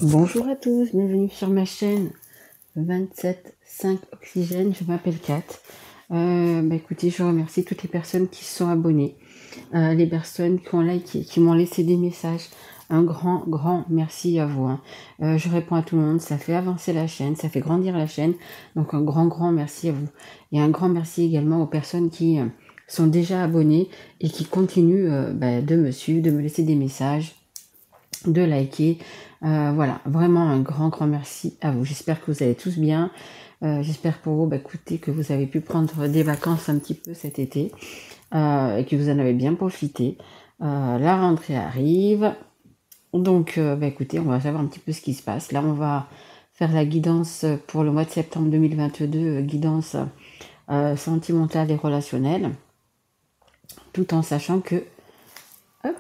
Bonjour à tous, bienvenue sur ma chaîne 27.5 Oxygène, je m'appelle Kat. Écoutez, je remercie toutes les personnes qui se sont abonnées, les personnes qui ont liké, qui m'ont laissé des messages. Un grand merci à vous. Je réponds à tout le monde, ça fait avancer la chaîne, ça fait grandir la chaîne. Donc un grand merci à vous. Et un grand merci également aux personnes qui sont déjà abonnées et qui continuent de me suivre, de me laisser des messages, de liker. Voilà, vraiment un grand merci à vous. J'espère que vous allez tous bien. J'espère pour vous, écoutez, que vous avez pu prendre des vacances un petit peu cet été et que vous en avez bien profité. La rentrée arrive. Donc, écoutez, on va savoir un petit peu ce qui se passe. Là, on va faire la guidance pour le mois de septembre 2022, guidance sentimentale et relationnelle, tout en sachant que hop,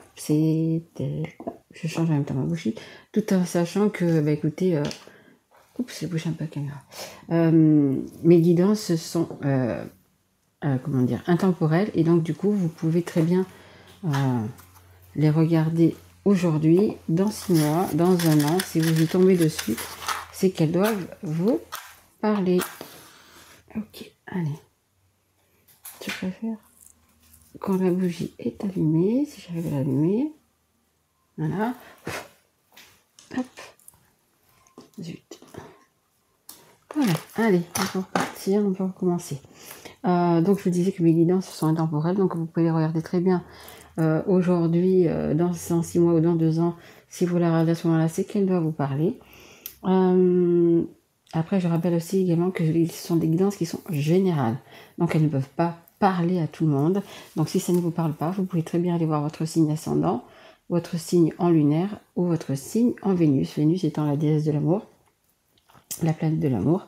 je change en même temps ma bougie, tout en sachant que, écoutez, oups, j'ai bougé un peu la caméra. Mes guidances sont, comment dire, intemporelles, et donc du coup, vous pouvez très bien les regarder aujourd'hui, dans 6 mois, dans un an. Si vous y tombez dessus, c'est qu'elles doivent vous parler. Ok, allez. Je préfère quand la bougie est allumée, si j'arrive à l'allumer. Voilà. Hop. Zut. Voilà, allez, on peut repartir, on peut recommencer. Donc je vous disais que mes guidances sont intemporelles, donc vous pouvez les regarder très bien aujourd'hui, dans 6 mois ou dans 2 ans, si vous la regardez à ce moment-là, c'est qu'elle doit vous parler. Après, je rappelle aussi également que ce sont des guidances qui sont générales, donc elles ne peuvent pas parler à tout le monde. Donc si ça ne vous parle pas, vous pouvez très bien aller voir votre signe ascendant, votre signe en lunaire ou votre signe en Vénus. Vénus étant la déesse de l'amour, la planète de l'amour.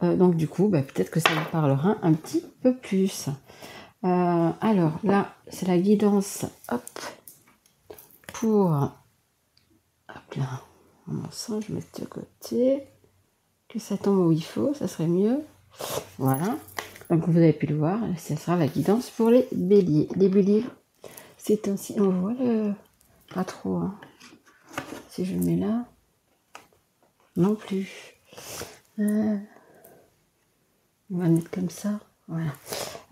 Donc du coup, peut-être que ça vous parlera un petit peu plus. Alors là, c'est la guidance, hop, pour, hop là, mon sang, je vais mettre de côté, que ça tombe où il faut, ça serait mieux. Voilà, donc vous avez pu le voir, ça sera la guidance pour les béliers. Les béliers, c'est ainsi, on voit le, pas trop, hein. Si je le mets là, non plus. On va mettre comme ça, voilà.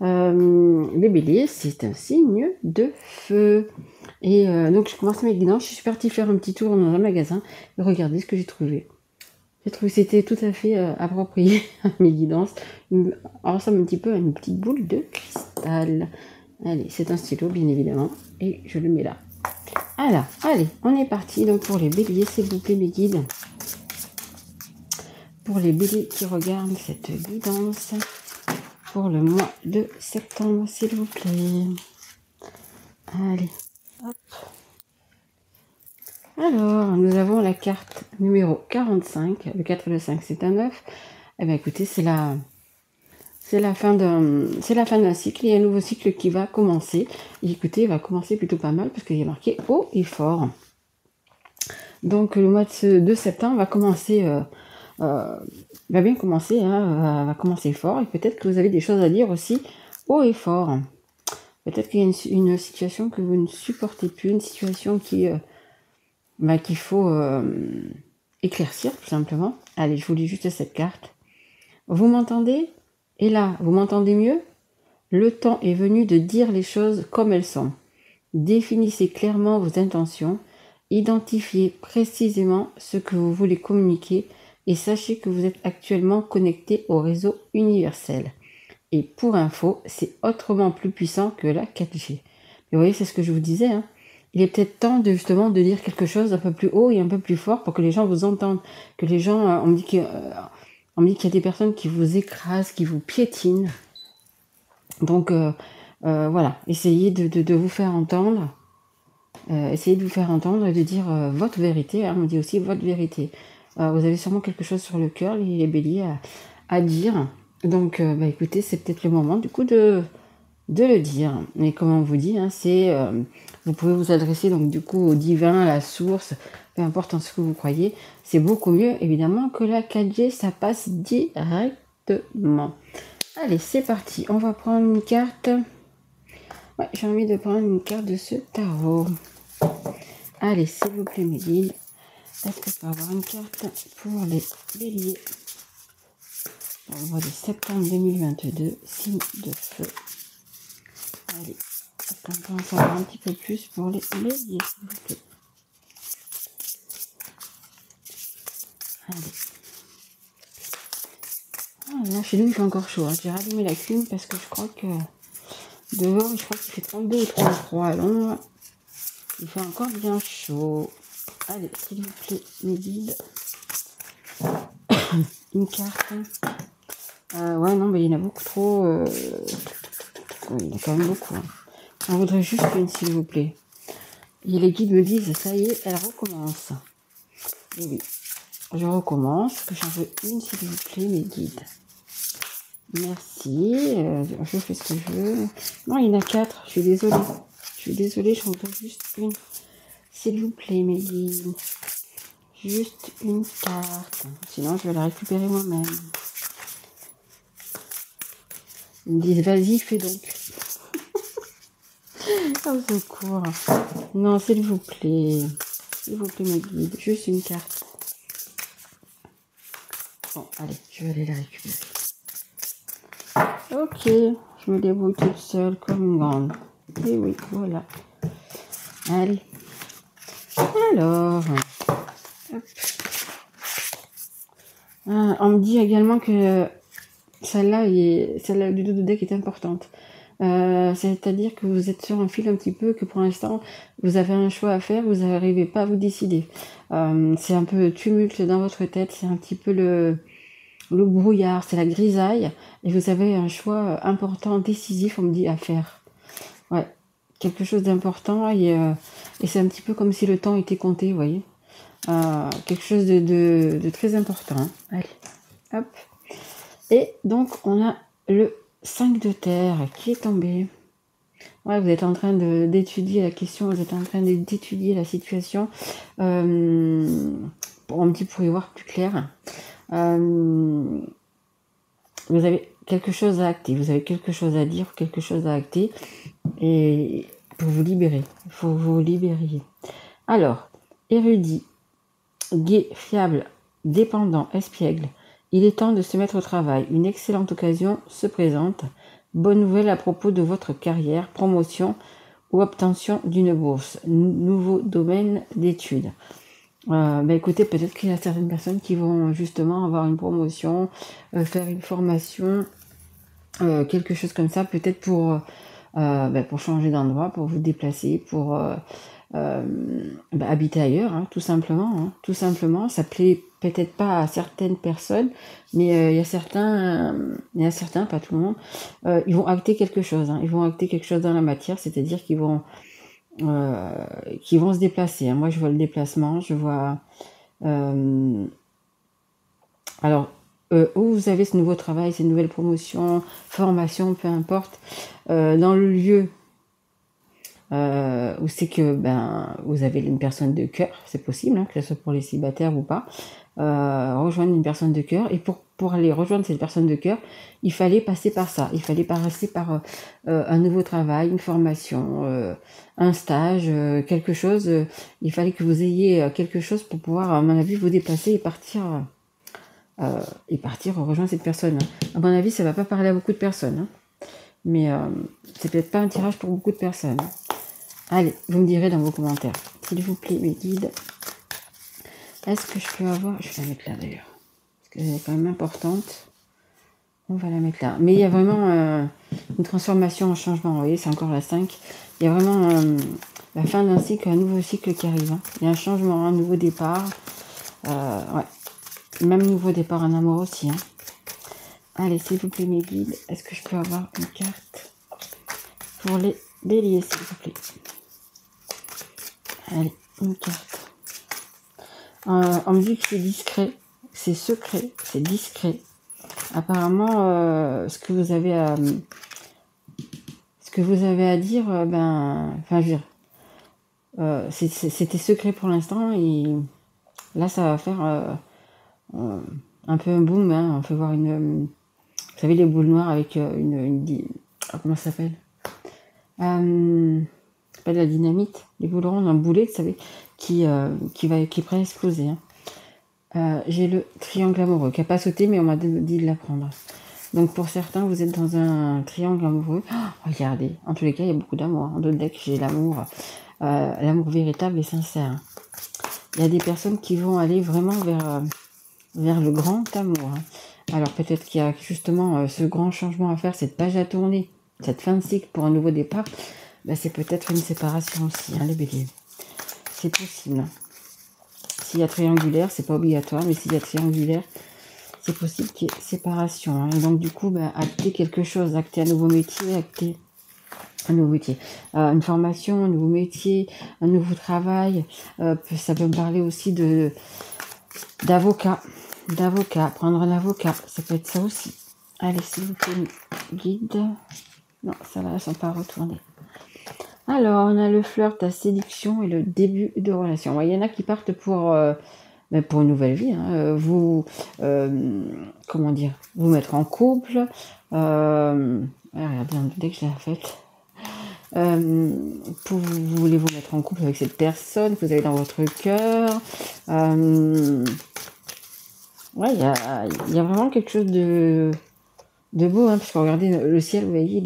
Les béliers, c'est un signe de feu. Et donc je commence mes guidances, je suis partie faire un petit tour dans un magasin et regardez ce que j'ai trouvé. J'ai trouvé que c'était tout à fait approprié à mes guidances. Il ressemble un petit peu à une petite boule de cristal. Allez, c'est un stylo bien évidemment et je le mets là. Alors, allez, on est parti. Donc pour les béliers, s'il vous plaît mes guides. Pour les béliers qui regardent cette guidance pour le mois de septembre, s'il vous plaît. Allez, hop. Alors, nous avons la carte numéro 45. Le 4 et le 5, c'est un 9. Eh bien, écoutez, c'est la fin d'un cycle. Il y a un nouveau cycle qui va commencer. Et écoutez, il va commencer plutôt pas mal parce qu'il y a marqué haut et fort. Donc, le mois de septembre va commencer, va bien commencer, va commencer fort. Et peut-être que vous avez des choses à dire aussi haut et fort. Peut-être qu'il y a une situation que vous ne supportez plus, une situation qui qu'il faut éclaircir tout simplement. Allez, je vous lis juste cette carte. Vous m'entendez? Et là, vous m'entendez mieux? Le temps est venu de dire les choses comme elles sont. Définissez clairement vos intentions, identifiez précisément ce que vous voulez communiquer et sachez que vous êtes actuellement connecté au réseau universel. Et pour info, c'est autrement plus puissant que la 4G. Et vous voyez, c'est ce que je vous disais, hein. Il est peut-être temps justement de dire quelque chose un peu plus haut et un peu plus fort pour que les gens vous entendent. Que les gens, on me dit qu'il y a des personnes qui vous écrasent, qui vous piétinent. Donc voilà, essayez de vous faire entendre. Essayez de vous faire entendre et de dire votre vérité. On me dit aussi votre vérité. Vous avez sûrement quelque chose sur le cœur, les béliers, à dire. Donc écoutez, c'est peut-être le moment du coup de le dire. Mais comme on vous dit, vous pouvez vous adresser donc du coup au divin, à la source, peu importe en ce que vous croyez. C'est beaucoup mieux évidemment que la 4G, ça passe directement. Allez, c'est parti. On va prendre une carte. Ouais, j'ai envie de prendre une carte de ce tarot. Allez, s'il vous plaît mes guides. Est-ce que je peux avoir une carte pour les béliers dans le mois de septembre 2022, signe de feu. Allez, est-ce qu'on peut en savoir un petit peu plus pour les béliers, s'il vous plaît? Allez. Ah, là, chez nous, il fait encore chaud. Hein. J'ai rallumé la clim parce que je crois que dehors, je crois qu'il fait 32 ou 33 à l'ombre. Il fait encore bien chaud. Allez, s'il vous plaît, mes guides. Une carte. Ouais, non, mais il y en a beaucoup trop. Il y en a quand même beaucoup. Hein. On voudrait juste une, s'il vous plaît. Et les guides me disent, ça y est, elle recommence. Et oui, je recommence, que j'en veux une, s'il vous plaît, mes guides. Merci, je fais ce que je veux. Non, il y en a 4, je suis désolée. Je suis désolée, j'en veux juste une. S'il vous plaît, mes guides. Juste une carte. Sinon, je vais la récupérer moi-même. Ils me disent, vas-y, fais donc. Au secours. Non, s'il vous plaît. S'il vous plaît, mes guides. Juste une carte. Bon, allez, je vais aller la récupérer. Ok, je me débrouille toute seule comme une grande. Et oui, voilà. Allez. Alors. Hop. Ah, on me dit également que celle-là du dos de deck est importante. C'est-à-dire que vous êtes sur un fil un petit peu, que pour l'instant, vous avez un choix à faire, vous n'arrivez pas à vous décider. C'est un peu tumulte dans votre tête, c'est un petit peu le brouillard, c'est la grisaille, et vous avez un choix important, décisif, on me dit, à faire. Ouais, quelque chose d'important, et c'est un petit peu comme si le temps était compté, vous voyez. Quelque chose de très important. Hein. Allez, hop. Et donc, on a le 5 de terre qui est tombé. Ouais, vous êtes en train d'étudier la question, vous êtes en train d'étudier la situation pour un petit pour y voir plus clair. Vous avez quelque chose à acter, vous avez quelque chose à dire, quelque chose à acter, et pour vous libérer, il faut vous libérer. Alors, érudit, gai, fiable, dépendant, espiègle, il est temps de se mettre au travail. Une excellente occasion se présente. Bonne nouvelle à propos de votre carrière, promotion ou obtention d'une bourse. Nouveau domaine d'études. Écoutez, peut-être qu'il y a certaines personnes qui vont justement avoir une promotion, faire une formation, quelque chose comme ça, peut-être pour changer d'endroit, pour vous déplacer, pour habiter ailleurs, hein, tout simplement. Hein, tout simplement, ça plaît peut-être pas à certaines personnes, mais il y a certains, pas tout le monde, ils vont acter quelque chose. Hein, ils vont acter quelque chose dans la matière, c'est-à-dire qu'ils vont se déplacer. Hein. Moi, je vois le déplacement, je vois. Alors, où vous avez ce nouveau travail, ces nouvelles promotions, formations, peu importe, dans le lieu où c'est que vous avez une personne de cœur, c'est possible, hein, que ce soit pour les célibataires ou pas, rejoindre une personne de cœur. Et pour aller rejoindre cette personne de cœur, il fallait passer par ça. Il fallait passer par un nouveau travail, une formation, un stage, quelque chose. Il fallait que vous ayez quelque chose pour pouvoir, à mon avis, vous déplacer et partir rejoindre cette personne. À mon avis, ça va pas parler à beaucoup de personnes. Hein. Mais c'est peut-être pas un tirage pour beaucoup de personnes. Allez, vous me direz dans vos commentaires. S'il vous plaît, mes guides. Est-ce que je peux avoir... Je vais la mettre là d'ailleurs. Parce qu'elle est quand même importante. On va la mettre là. Mais il y a vraiment une transformation, un changement. Vous voyez, c'est encore la 5. Il y a vraiment la fin d'un cycle, un nouveau cycle qui arrive. Hein. Il y a un changement, un nouveau départ. Ouais. Même nouveau départ en amour aussi. Hein. Allez, s'il vous plaît, mes guides. Est-ce que je peux avoir une carte pour les béliers, s'il vous plaît? Allez, une carte. On me dit que c'est discret, c'est secret, c'est discret. Apparemment, ce que vous avez à dire, je veux dire, c'était secret pour l'instant et là, ça va faire un peu un boom. Hein. On fait voir vous savez, les boules noires avec comment ça s'appelle C'est pas de la dynamite. Les boules rondes, un boulet, vous savez, qui est prêt à exploser. Hein. J'ai le triangle amoureux, qui n'a pas sauté, mais on m'a dit de l'apprendre. Donc pour certains, vous êtes dans un triangle amoureux. Oh, regardez, en tous les cas, il y a beaucoup d'amour. En d'autres decks, j'ai l'amour véritable et sincère. Il y a des personnes qui vont aller vraiment vers le grand amour. Hein. Alors peut-être qu'il y a justement ce grand changement à faire, cette page à tourner, cette fin de cycle pour un nouveau départ. Ben, c'est peut-être une séparation aussi, hein, les béliers. C'est possible. S'il y a triangulaire, c'est pas obligatoire, mais s'il y a triangulaire, c'est possible qu'il y ait séparation. Hein. Et donc, du coup, acter quelque chose, acter un nouveau métier, acter un nouveau métier. Une formation, un nouveau métier, un nouveau travail. Ça peut me parler aussi d'avocat. D'avocat, prendre un avocat. Ça peut être ça aussi. Allez, s'il vous plaît, guide. Non, ça là, elles ne sont pas retournées. Alors, on a le flirt, la séduction et le début de relation. Il y en a qui partent pour une nouvelle vie. Hein. Comment dire, vous mettre en couple. Regardez, dès que je l'ai faite. Vous voulez vous mettre en couple avec cette personne que vous avez dans votre cœur. Ouais, il y a vraiment quelque chose de beau, hein, parce que regardez le ciel, vous voyez,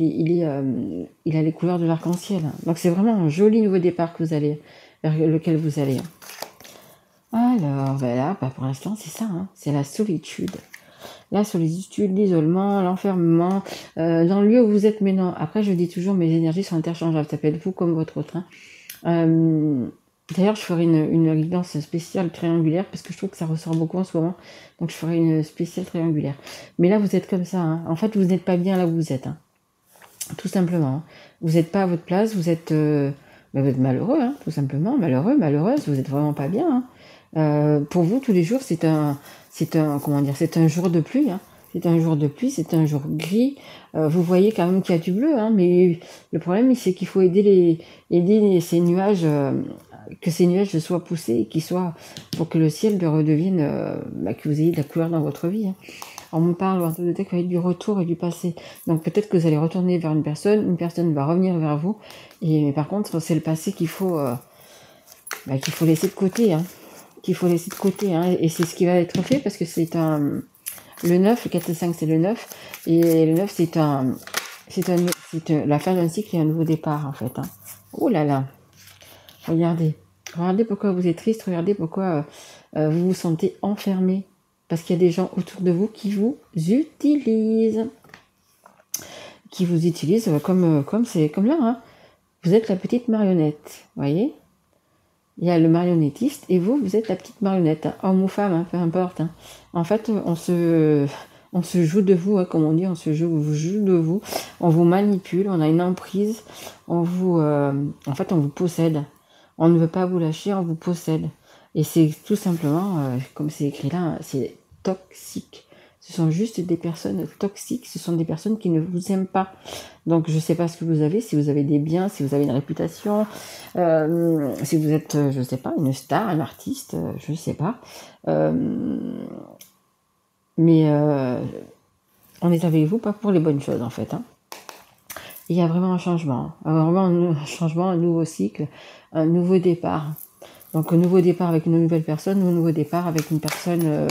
il a les couleurs de l'arc-en-ciel. Donc c'est vraiment un joli nouveau départ que vous allez, vers lequel vous allez. Alors, là, pour l'instant, c'est ça, hein, c'est la solitude. La solitude, l'isolement, l'enfermement, dans le lieu où vous êtes maintenant. Après, je dis toujours, mes énergies sont interchangeables, ça peut être vous comme votre autre. Hein. D'ailleurs, je ferai une guidance spéciale triangulaire, parce que je trouve que ça ressort beaucoup en ce moment. Donc, je ferai une spéciale triangulaire. Mais là, vous êtes comme ça. Hein. En fait, vous n'êtes pas bien là où vous êtes. Hein. Tout simplement. Hein. Vous n'êtes pas à votre place, vous êtes malheureux, hein, tout simplement. Malheureux, malheureuse, vous n'êtes vraiment pas bien. Hein. Pour vous, tous les jours, c'est un jour de pluie. Hein. C'est un jour de pluie, c'est un jour gris. Vous voyez quand même qu'il y a du bleu, hein, mais le problème, c'est qu'il faut aider ces nuages, que ces nuages soient poussés, pour que le ciel redevienne, que vous ayez de la couleur dans votre vie. Hein. On me parle du retour et du passé. Donc peut-être que vous allez retourner vers une personne va revenir vers vous. Mais par contre, c'est le passé qu'il faut laisser de côté. Hein. Hein. Et c'est ce qui va être fait parce que c'est le 9, le 4 et 5 c'est le 9. Et le 9 c'est la fin d'un cycle et un nouveau départ en fait. Hein. Oh là là. Regardez pourquoi vous êtes triste, regardez pourquoi vous vous sentez enfermé. Parce qu'il y a des gens autour de vous qui vous utilisent. Comme là. Hein. Vous êtes la petite marionnette, voyez. Il y a le marionnettiste et vous êtes la petite marionnette, hein. Homme ou femme, hein, peu importe. Hein. En fait, on se joue de vous, hein, comme on dit, on joue de vous. On vous manipule, on a une emprise. En fait, on vous possède. On ne veut pas vous lâcher, on vous possède. Et c'est tout simplement, comme c'est écrit là, c'est toxique. Ce sont juste des personnes toxiques, ce sont des personnes qui ne vous aiment pas. Donc je ne sais pas ce que vous avez, si vous avez des biens, si vous avez une réputation, si vous êtes, je ne sais pas, une star, un artiste, je ne sais pas. Mais on est avec vous pas pour les bonnes choses en fait. Hein. Il y a vraiment un changement, un nouveau cycle, un nouveau départ. Donc un nouveau départ avec une nouvelle personne, un nouveau départ avec une personne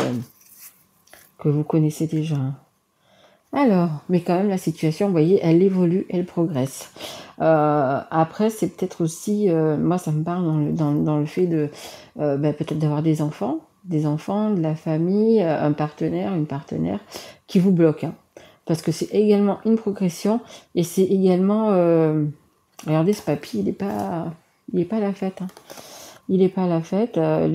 que vous connaissez déjà. Alors, mais quand même la situation, vous voyez, elle évolue, elle progresse. Après, c'est peut-être aussi, moi ça me parle dans le fait de peut-être d'avoir des enfants, de la famille, un partenaire, une partenaire qui vous bloque. Hein. Parce que c'est également une progression et c'est également, regardez ce papy, il n'est pas à la fête. Hein. Il n'est pas à la fête. La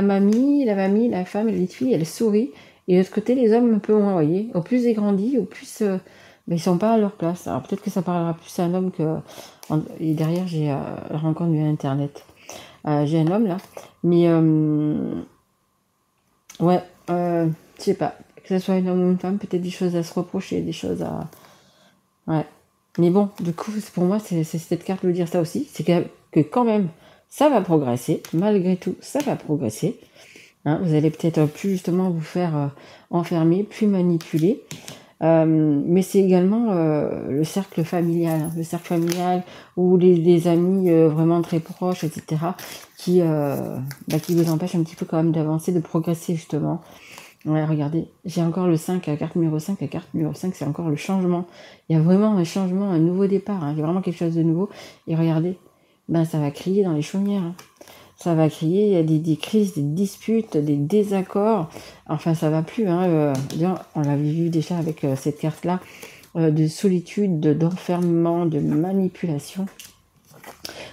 mamie, la femme, la petite fille, elle sourit. Et de l'autre côté, les hommes un peu moins, vous voyez. Au plus ils grandissent, au plus ils sont pas à leur place. Alors peut-être que ça parlera plus à un homme que... Et derrière, j'ai la rencontre via Internet. J'ai un homme là. Mais je sais pas. Que ce soit un homme ou une femme, peut-être des choses à se reprocher, des choses à... Ouais. Mais bon, du coup, pour moi, c'est cette carte veut dire ça aussi. C'est que quand même, ça va progresser. Malgré tout, ça va progresser. Hein, vous allez peut-être plus justement vous faire enfermer, plus manipuler. Mais c'est également le cercle familial, hein, le cercle familial ou les amis vraiment très proches, etc., qui vous empêchent un petit peu quand même d'avancer, de progresser justement. Ouais, regardez, j'ai encore le 5, la carte numéro 5. La carte numéro 5, c'est encore le changement. Il y a vraiment un changement, un nouveau départ. Hein. Il y a vraiment quelque chose de nouveau. Et regardez, ça va crier dans les chaumières. Hein. Ça va crier, il y a des crises, des disputes, des désaccords. Enfin, ça va plus. Hein. On l'avait vu déjà avec cette carte-là, de solitude, d'enfermement, de manipulation.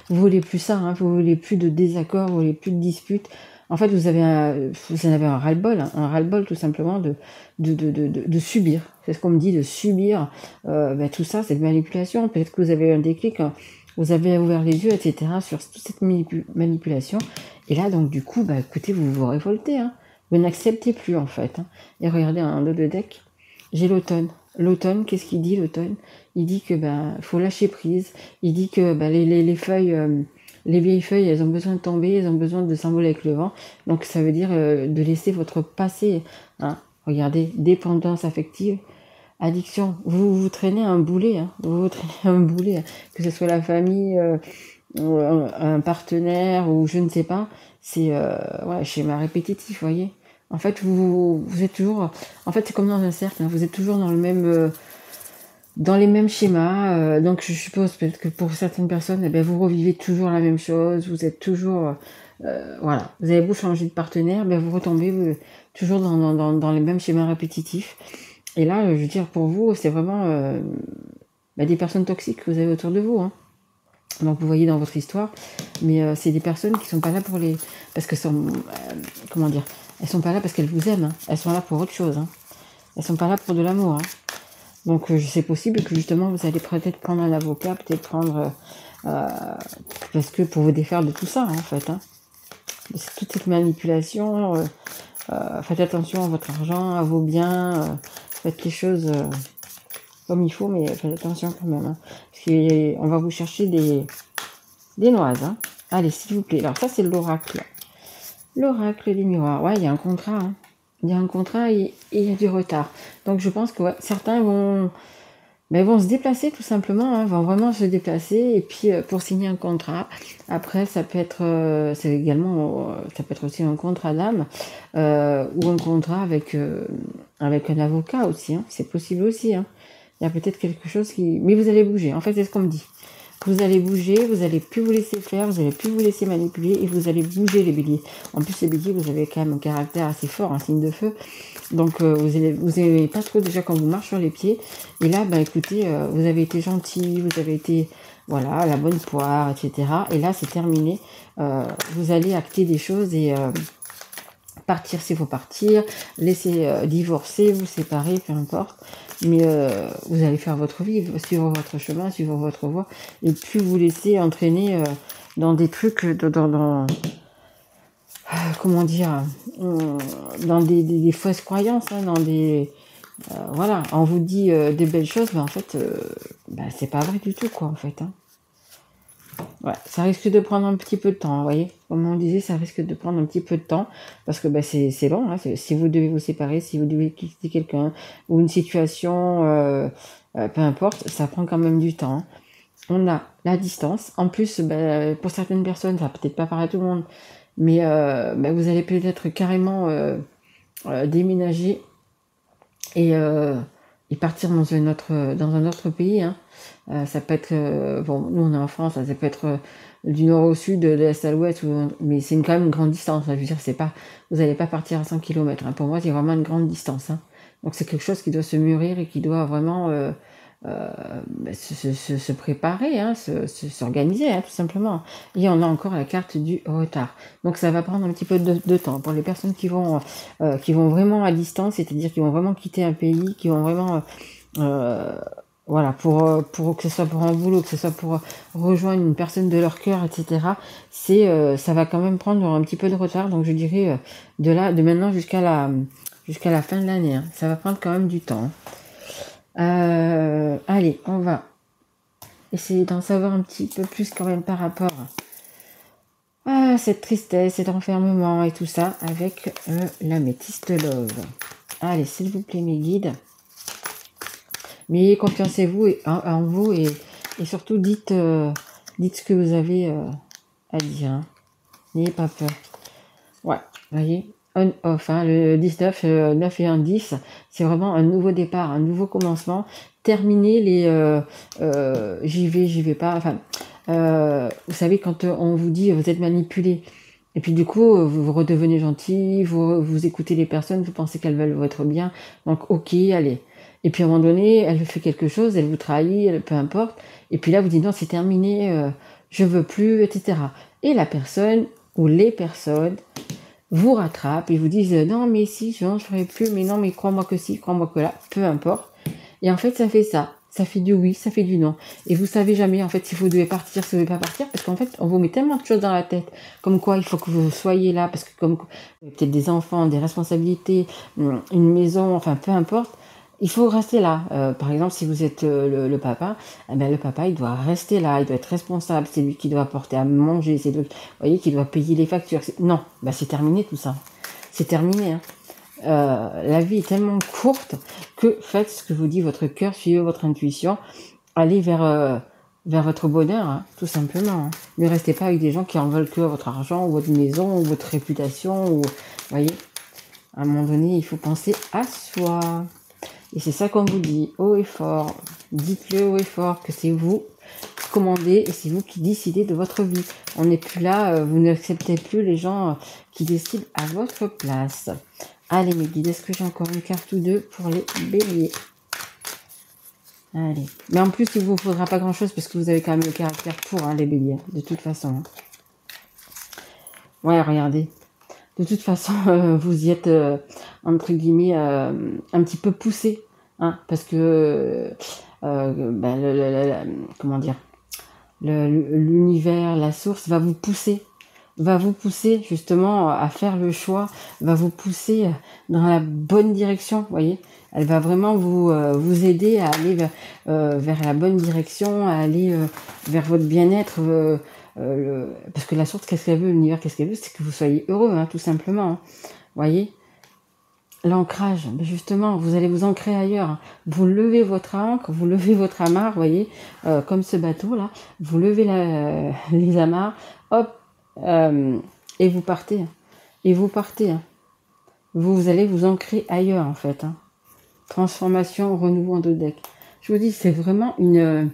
Vous voulez plus ça, hein. Vous voulez plus de désaccords, vous voulez plus de disputes. En fait, vous en avez un ras-le-bol, hein, un ras-le-bol tout simplement de subir. C'est ce qu'on me dit, de subir tout ça, cette manipulation. Peut-être que vous avez eu un déclic, hein, vous avez ouvert les yeux, etc. sur toute cette manipulation. Et là, donc du coup, écoutez, vous vous révoltez. Hein. Vous n'acceptez plus en fait. Hein. Et regardez un dos de deck, j'ai l'automne. L'automne, qu'est-ce qu'il dit l'automne? Il dit que faut lâcher prise. Il dit que les feuilles, les vieilles feuilles, elles ont besoin de tomber, elles ont besoin de s'envoler avec le vent. Donc ça veut dire de laisser votre passé. Hein. Regardez, dépendance affective, addiction. Vous traînez un boulet. Hein. Vous traînez un boulet, que ce soit la famille, ou un partenaire ou je ne sais pas. C'est schéma répétitif, voyez. En fait, vous êtes toujours. En fait, c'est comme dans un cercle. Hein, vous êtes toujours dans le même. Dans les mêmes schémas, donc je suppose peut-être que pour certaines personnes, vous revivez toujours la même chose, vous êtes toujours, voilà, vous avez beau changer de partenaire, vous retombez toujours dans les mêmes schémas répétitifs. Et là, je veux dire, pour vous, c'est vraiment des personnes toxiques que vous avez autour de vous. Hein. Donc vous voyez dans votre histoire, mais c'est des personnes qui sont pas là pour les, parce que comment dire, elles sont pas là parce qu'elles vous aiment, hein. Elles sont là pour autre chose. Hein. Elles sont pas là pour de l'amour. Hein. Donc c'est possible que justement vous allez peut-être prendre un avocat, peut-être prendre parce que pour vous défaire de tout ça en fait. Hein. Toute cette manipulation, faites attention à votre argent, à vos biens, faites les choses comme il faut, mais faites attention quand même. Hein, parce qu'on va vous chercher des noises. Hein. Allez, s'il vous plaît. Alors ça c'est l'oracle. L'oracle des miroirs. Ouais, il y a un contrat. Hein. Il y a un contrat et il y a du retard. Donc je pense que certains vont se déplacer tout simplement, hein, vont vraiment se déplacer et puis pour signer un contrat. Après, ça peut être, ça peut être aussi un contrat d'âme ou un contrat avec un avocat aussi. Hein, c'est possible aussi. Hein. Il y a peut-être quelque chose qui, mais vous allez bouger. En fait, c'est ce qu'on me dit. Vous allez bouger, vous allez plus vous laisser faire, vous allez plus vous laisser manipuler et vous allez bouger les béliers. En plus, les béliers, vous avez quand même un caractère assez fort, un signe de feu. Donc, vous aimez pas trop déjà quand vous marchez sur les pieds. Et là, écoutez, vous avez été gentil, vous avez été, voilà, la bonne poire, etc. Et là, c'est terminé. Vous allez acter des choses et partir s'il faut partir, laisser divorcer, vous séparer, peu importe. Mais vous allez faire votre vie, suivre votre chemin, suivre votre voie, et plus vous laisser entraîner dans des trucs, comment dire, dans des fausses croyances, hein, dans des... voilà, on vous dit des belles choses, mais en fait, c'est pas vrai du tout, quoi, en fait. Hein. Ouais, ça risque de prendre un petit peu de temps, vous voyez. Comme on disait, ça risque de prendre un petit peu de temps, parce que c'est long. Hein, si vous devez vous séparer, si vous devez quitter quelqu'un, ou une situation, peu importe, ça prend quand même du temps. Hein. On a la distance. En plus, pour certaines personnes, ça va peut-être pas paraître à tout le monde, mais vous allez peut-être carrément déménager et partir dans un autre pays. Hein. Ça peut être, nous on est en France, ça peut être du nord au sud, de l'est à l'ouest, mais c'est quand même une grande distance. Hein. Je veux dire, vous n'allez pas partir à 100 km. Hein. Pour moi, c'est vraiment une grande distance. Hein. Donc c'est quelque chose qui doit se mûrir et qui doit vraiment se préparer, hein, s'organiser, hein, tout simplement. Et on a encore la carte du retard. Donc ça va prendre un petit peu de temps. Pour les personnes qui vont vraiment à distance, c'est-à-dire qui vont vraiment quitter un pays, qui vont vraiment... voilà, pour que ce soit pour un boulot, que ce soit pour rejoindre une personne de leur cœur, etc. Ça va quand même prendre un petit peu de retard. Donc je dirais de maintenant jusqu'à la fin de l'année. Hein. Ça va prendre quand même du temps. Allez, on va essayer d'en savoir un petit peu plus quand même par rapport à cette tristesse, cet enfermement et tout ça avec l'améthyste love. Allez, s'il vous plaît, mes guides. Mais ayez confiance en vous et surtout dites ce que vous avez à dire. Hein. N'ayez pas peur. Ouais, vous voyez, on-off, hein, le 19, 9 et 1, 10, c'est vraiment un nouveau départ, un nouveau commencement. Terminez les j'y vais pas. Enfin, vous savez, quand on vous dit vous êtes manipulé, et puis du coup, vous redevenez gentil, vous écoutez les personnes, vous pensez qu'elles veulent votre bien, donc ok, allez. Et puis à un moment donné, elle fait quelque chose, elle vous trahit, peu importe, et puis là vous dites non, c'est terminé, je veux plus, etc. Et la personne ou les personnes vous rattrapent et vous disent non mais si, je ne ferai plus, mais non mais crois-moi que si, crois-moi que là, peu importe. Et en fait ça fait ça fait du oui, ça fait du non. Et vous savez jamais en fait si vous devez partir, si vous devez pas partir, parce qu'en fait on vous met tellement de choses dans la tête, comme quoi il faut que vous soyez là, parce que comme vous avez peut-être des enfants, des responsabilités, une maison, enfin peu importe, il faut rester là. Par exemple, si vous êtes le papa, eh ben, le papa, il doit rester là, il doit être responsable, c'est lui qui doit apporter à manger, c'est lui, vous voyez, qui doit payer les factures. Non, bah, c'est terminé tout ça. C'est terminé. Hein. La vie est tellement courte que faites ce que vous dit votre cœur, suivez votre intuition, allez vers votre bonheur, hein, tout simplement. Hein. Ne restez pas avec des gens qui en veulent que votre argent, ou votre maison, ou votre réputation, ou, vous voyez, à un moment donné, il faut penser à soi. Et c'est ça qu'on vous dit, haut et fort. Dites-le haut et fort que c'est vous qui commandez et c'est vous qui décidez de votre vie. On n'est plus là, vous n'acceptez plus les gens qui décident à votre place. Allez mes guides, est-ce que j'ai encore une carte ou deux pour les béliers? Allez. Mais en plus, il ne vous faudra pas grand-chose parce que vous avez quand même le caractère pour les béliers, de toute façon. Hein. Ouais, regardez. De toute façon, vous y êtes, entre guillemets, un petit peu poussé. Hein, parce que, comment dire, l'univers, la source va vous pousser justement à faire le choix, va vous pousser dans la bonne direction, vous voyez. Elle va vraiment vous aider à aller vers la bonne direction, à aller vers votre bien-être. Parce que la source, qu'est-ce qu'elle veut, l'univers, qu'est-ce qu'elle veut, c'est que vous soyez heureux, hein, tout simplement. Hein. Voyez, l'ancrage, justement, vous allez vous ancrer ailleurs. Vous levez votre ancre, vous levez votre amarre, voyez, comme ce bateau-là. Vous levez les amarres, hop, et vous partez. Et vous partez. Hein. Vous allez vous ancrer ailleurs, en fait. Hein. Transformation, renouveau en deux decks. Je vous dis, c'est vraiment une...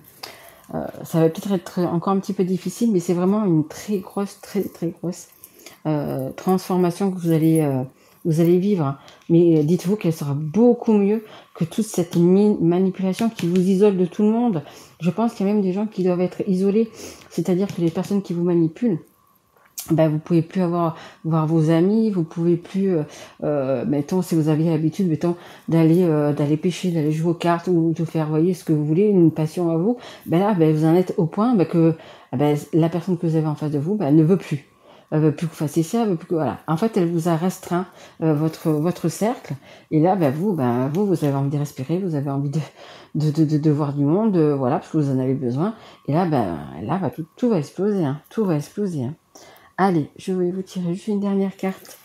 ça va peut-être être encore un petit peu difficile, mais c'est vraiment une très grosse transformation que vous allez vivre. Hein. Mais dites-vous qu'elle sera beaucoup mieux que toute cette manipulation qui vous isole de tout le monde. Je pense qu'il y a même des gens qui doivent être isolés. C'est-à-dire que les personnes qui vous manipulent, ben, vous pouvez plus voir vos amis, vous pouvez plus, mettons, si vous aviez l'habitude, mettons, d'aller pêcher, d'aller jouer aux cartes ou de faire, voyez, ce que vous voulez, une passion à vous, ben là, ben, vous en êtes au point que la personne que vous avez en face de vous, ben, elle ne veut plus. Elle veut plus que vous fassiez ça, elle veut plus que, voilà. En fait, elle vous a restreint votre cercle, et là, vous avez envie de respirer, vous avez envie de voir du monde, voilà, parce que vous en avez besoin, et là, tout va exploser, hein, tout va exploser, hein. Allez, je vais vous tirer juste une dernière carte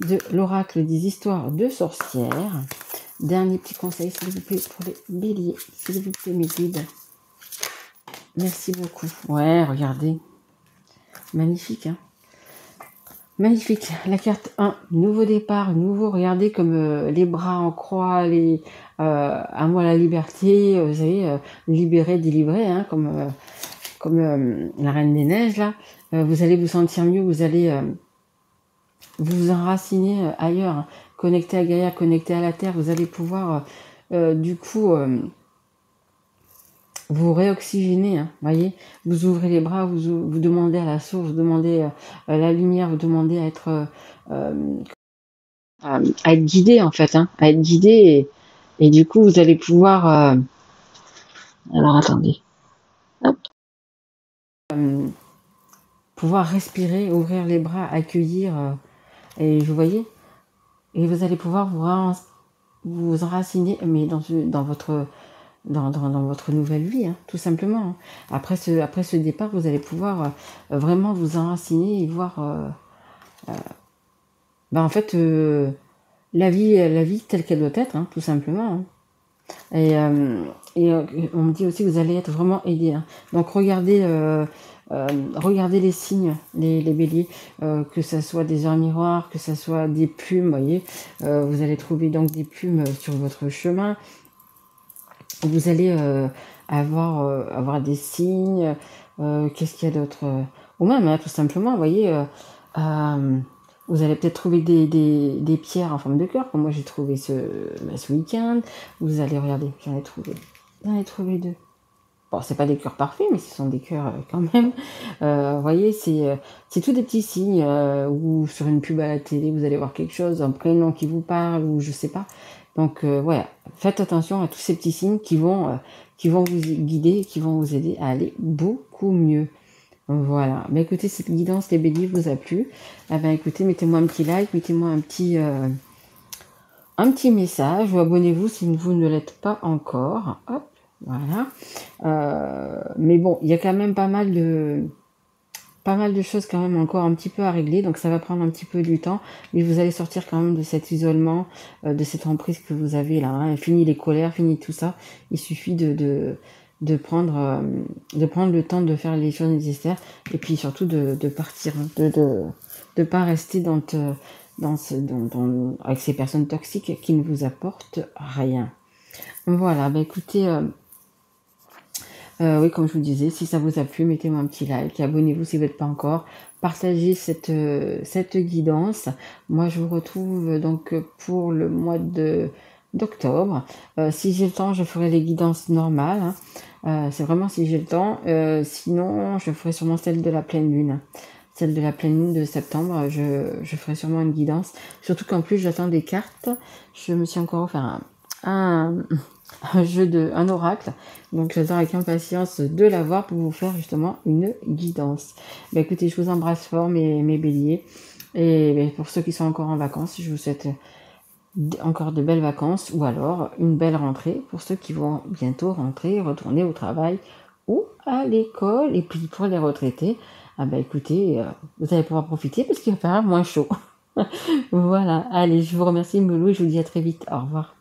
de l'oracle des histoires de sorcières. Dernier petit conseil, s'il vous plaît, pour les béliers. S'il vous plaît, mes guides. Merci beaucoup. Ouais, regardez. Magnifique, hein. Magnifique. La carte 1, nouveau départ, nouveau. Regardez comme les bras en croix, à moi la liberté, vous savez, libérer, délivrer, hein, comme la Reine des Neiges, là. Vous allez vous sentir mieux, vous allez vous enraciner ailleurs, hein, connecté à Gaïa, connecté à la Terre, vous allez pouvoir du coup vous réoxygéner, hein, voyez, vous ouvrez les bras, vous demandez à la source, vous demandez à la lumière, vous demandez à être guidé en fait, hein, à être guidé et du coup vous allez pouvoir alors attendez, hop, pouvoir respirer, ouvrir les bras, accueillir et vous voyez. Et vous allez pouvoir vous enraciner, mais dans votre nouvelle vie, hein, tout simplement. Hein. Après ce départ, vous allez pouvoir vraiment vous enraciner et voir, en fait, la vie telle qu'elle doit être, hein, tout simplement. Hein. Et, on me dit aussi que vous allez être vraiment aidé, hein. Donc regardez les signes, les béliers, que ça soit des heures miroirs, que ça soit des plumes, vous voyez. Vous allez trouver donc des plumes sur votre chemin. Vous allez avoir des signes. Qu'est-ce qu'il y a d'autre, ou même, hein, tout simplement, vous voyez, vous allez peut-être trouver des pierres en forme de cœur, comme moi j'ai trouvé ce week-end. Vous allez regarder, j'en ai trouvé 2. Bon, c'est pas des cœurs parfaits, mais ce sont des cœurs quand même. Vous voyez, c'est tous des petits signes, ou sur une pub à la télé, vous allez voir quelque chose, un prénom qui vous parle, ou je sais pas. Donc voilà, faites attention à tous ces petits signes qui vont vous guider, qui vont vous aider à aller beaucoup mieux. Voilà. Mais écoutez, cette guidance, les béliers, vous a plu. Eh ben, écoutez, mettez-moi un petit like, mettez-moi un petit message, ou abonnez-vous si vous ne l'êtes pas encore. Hop, voilà. Mais bon, il y a quand même pas mal de choses quand même encore un petit peu à régler, donc ça va prendre un petit peu du temps, mais vous allez sortir quand même de cet isolement, de cette emprise que vous avez là, hein. Fini les colères, fini tout ça. Il suffit de prendre le temps de faire les choses nécessaires, et puis surtout de partir, hein, de pas rester avec ces personnes toxiques qui ne vous apportent rien. Voilà, bah écoutez, oui, comme je vous disais, si ça vous a plu, mettez-moi un petit like, abonnez-vous si vous n'êtes pas encore, partagez cette guidance. Moi, je vous retrouve donc pour le mois d'octobre. Si j'ai le temps, je ferai les guidances normales, hein. C'est vraiment si j'ai le temps. Sinon, je ferai sûrement celle de la pleine lune. Celle de la pleine lune de septembre, je ferai sûrement une guidance. Surtout qu'en plus, j'attends des cartes. Je me suis encore offert un oracle. Donc j'attends avec impatience de l'avoir pour vous faire justement une guidance. Bah, écoutez, je vous embrasse fort mes béliers. Et pour ceux qui sont encore en vacances, je vous souhaite encore de belles vacances, ou alors une belle rentrée pour ceux qui vont bientôt retourner au travail ou à l'école. Et puis pour les retraités, écoutez, vous allez pouvoir profiter parce qu'il va faire moins chaud. Voilà, allez, je vous remercie Moulou et je vous dis à très vite. Au revoir.